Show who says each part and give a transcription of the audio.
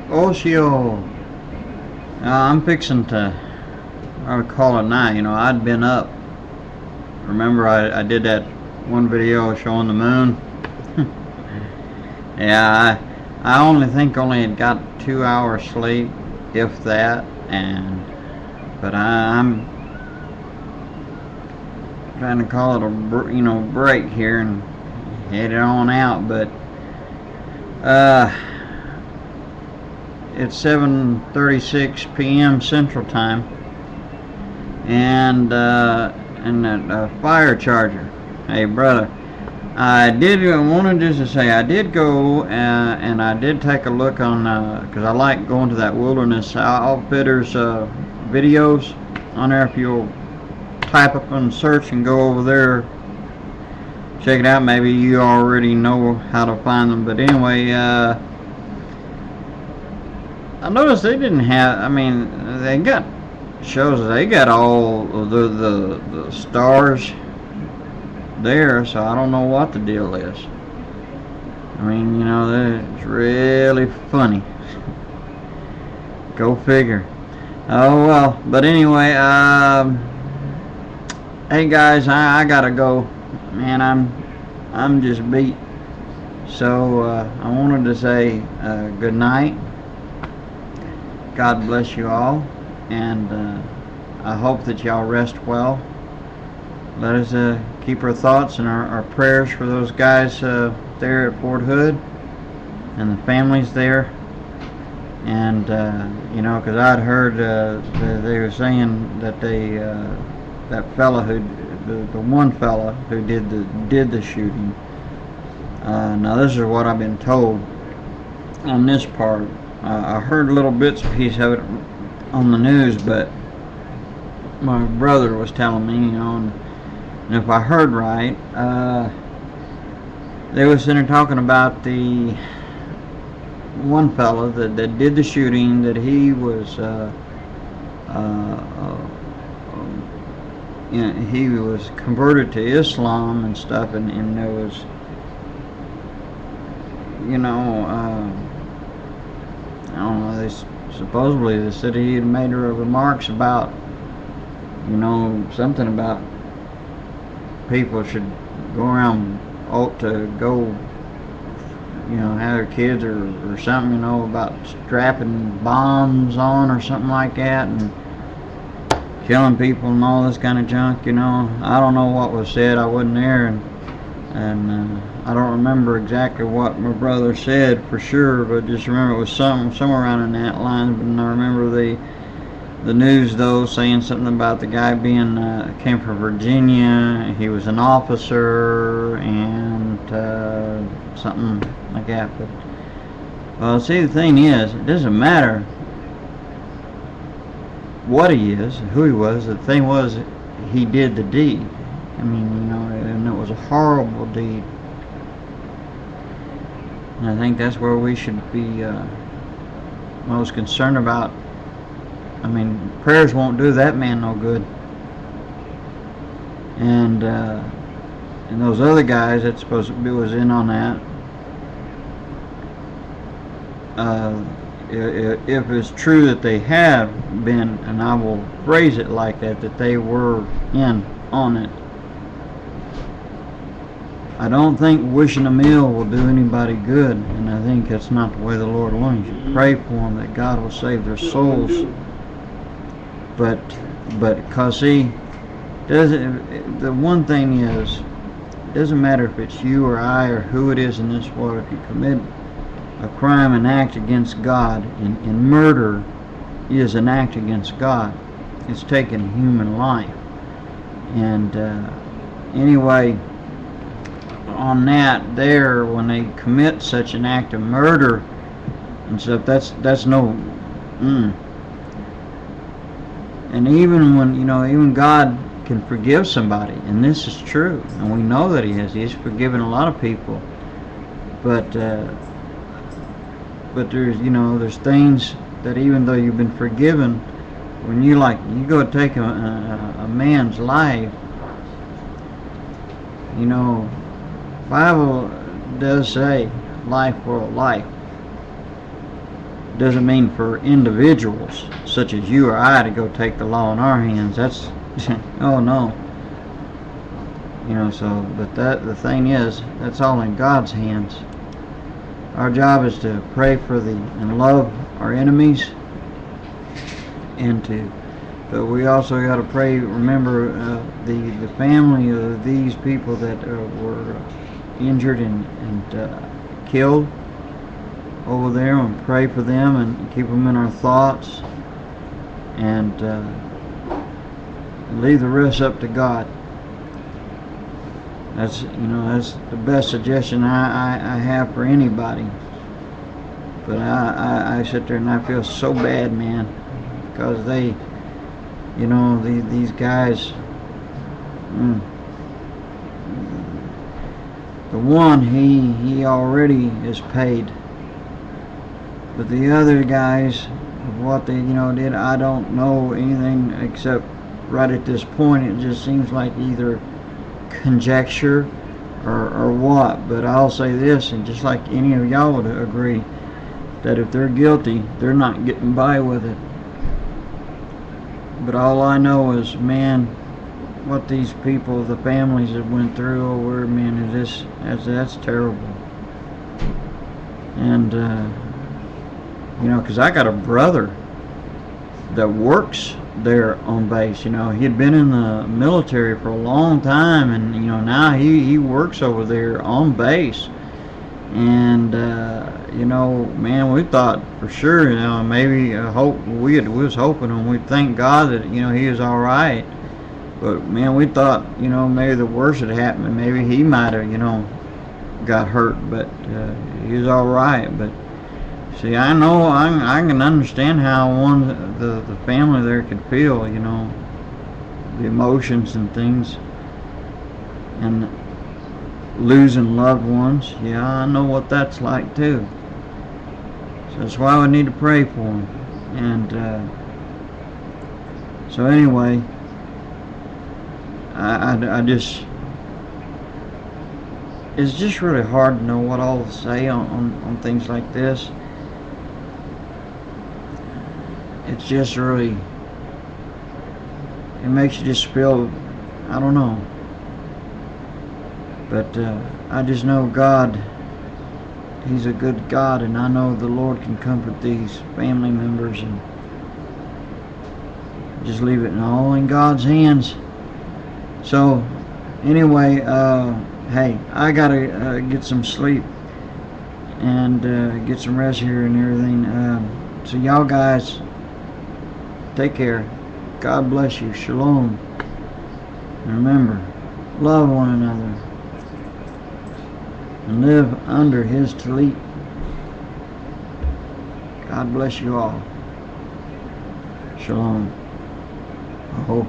Speaker 1: Ocio. I'm fixing to, I would call it now. I'd been up. Remember, I did that one video showing the moon. Yeah, I only think only had got 2 hours sleep, if that, but I'm trying to call it a break here and head it on out. But it's 7:36 p.m. Central Time, and that fire charger. Hey, brother, I wanted just to say I did go and I did take a look on because I like going to that Wilderness Outfitters videos on there. If you'll type up and search and go over there, check it out. Maybe you already know how to find them, but anyway, I noticed they didn't have. I mean, they got shows. They got all the stars there, so I don't know what the deal is. I mean, it's really funny. Go figure. Oh well, but anyway, hey guys, I gotta go. Man, I'm just beat. So I wanted to say good night. God bless you all, and I hope that y'all rest well. Let us keep our thoughts and our prayers for those guys there at Fort Hood and the families there. And because I'd heard they were saying that that fella the one fella who did the shooting. Now this is what I've been told on this part. I heard little bits and pieces of it on the news, but my brother was telling me, and if I heard right, they were sitting there talking about the one fella that did the shooting, that he was he was converted to Islam and stuff, and there was I don't know, supposedly they said he had made remarks about something about people should go around, ought to go have their kids or something, about strapping bombs on or something like that and killing people and all this kind of junk. I don't know what was said. I wasn't there, and I don't remember exactly what my brother said for sure, but just remember it was somewhere around in that line. But I remember the news though saying something about the guy being came from Virginia. He was an officer and something like that. But well, see, the thing is, it doesn't matter what he is, who he was. The thing was, he did the deed. I mean, and it was a horrible deed. And I think that's where we should be most concerned about. I mean, prayers won't do that man no good. And those other guys that supposed to be was in on that. If it's true that they have been, and I will phrase it like that they were in on it, I don't think wishing a meal will do anybody good, and I think that's not the way the Lord wants you. Pray for them that God will save their souls. But cause see, the one thing is, it doesn't matter if it's you or I or who it is in this world. If you commit a crime, an act against God, and murder is an act against God. It's taking a human life. And anyway, on that there, when they commit such an act of murder and stuff, that's no. And even when even God can forgive somebody, and this is true, and we know that He has. He's forgiven a lot of people, but there's things that even though you've been forgiven, when you go take a man's life, Bible does say life for a life. doesn't mean for individuals such as you or I to go take the law in our hands. That's oh no. You know, so but the thing is, that's all in God's hands. Our job is to pray for and love our enemies, but we also got to pray. Remember the family of these people that were injured and killed over there, and pray for them and keep them in our thoughts, and leave the rest up to God. That's the best suggestion I have for anybody. But I sit there and I feel so bad, man, because these guys. The one he already is paid, but the other guys, what they did, I don't know anything except right at this point it just seems like either conjecture or what. But I'll say this, and just like any of y'all would agree, that if they're guilty, they're not getting by with it. But all I know is, man, what these people, the families that went through over, man, that's terrible. And because I got a brother that works there on base. He had been in the military for a long time, and now he works over there on base. And man, we thought for sure, maybe we was hoping, and we thank God that he was all right. But man, we thought maybe the worst had happened, and maybe he might have got hurt, but he was all right. But see, I know I can understand how the family there could feel, the emotions and things, and losing loved ones. Yeah, I know what that's like too. So that's why we need to pray for them. And so anyway, I just, it's just really hard to know what all to say on things like this. It's just really, it makes you just feel, I don't know. But I just know God, He's a good God, and I know the Lord can comfort these family members, and just leave it all in God's hands. So anyway, hey, I gotta get some sleep and get some rest here and everything. So y'all guys, take care. God bless you. Shalom. And remember, love one another and live under His talit. God bless you all. Shalom. I hope